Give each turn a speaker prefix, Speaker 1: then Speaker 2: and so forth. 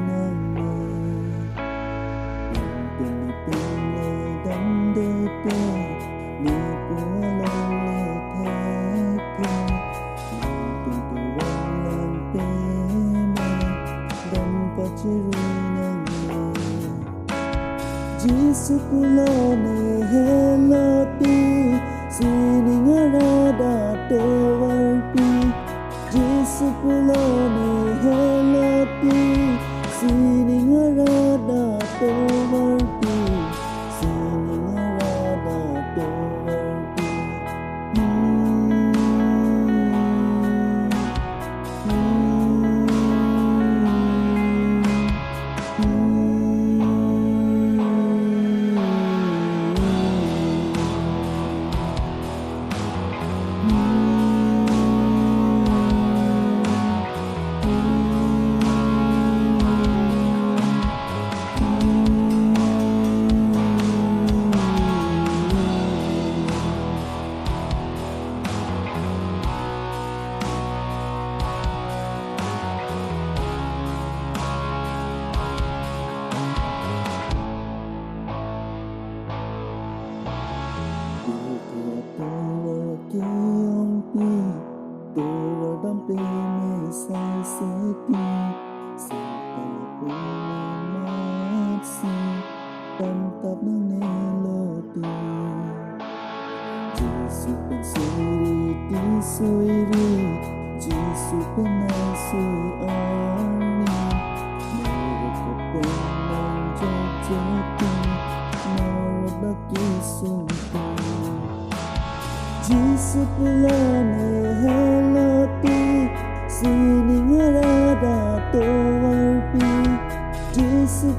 Speaker 1: nang me tình tình lệ đắm đê đê mi bùa lòng lệ thế thế tình tình rong làm bê mê đắm bát chế nang me Jesus pulane hello ti sining arada to warpi Jesus pulane hello ti sining arada to warpi sining arada to warpi sai sẽ đi sự tàn buồn mát si tâm tập nâng nê lô tì Jesus bên suy đi suy đi Jesus bên này suy ori mơ được bên nâng cho chết đi mơ được ký sung tì Jesus bên này hello tì sining arada to warpi Jesus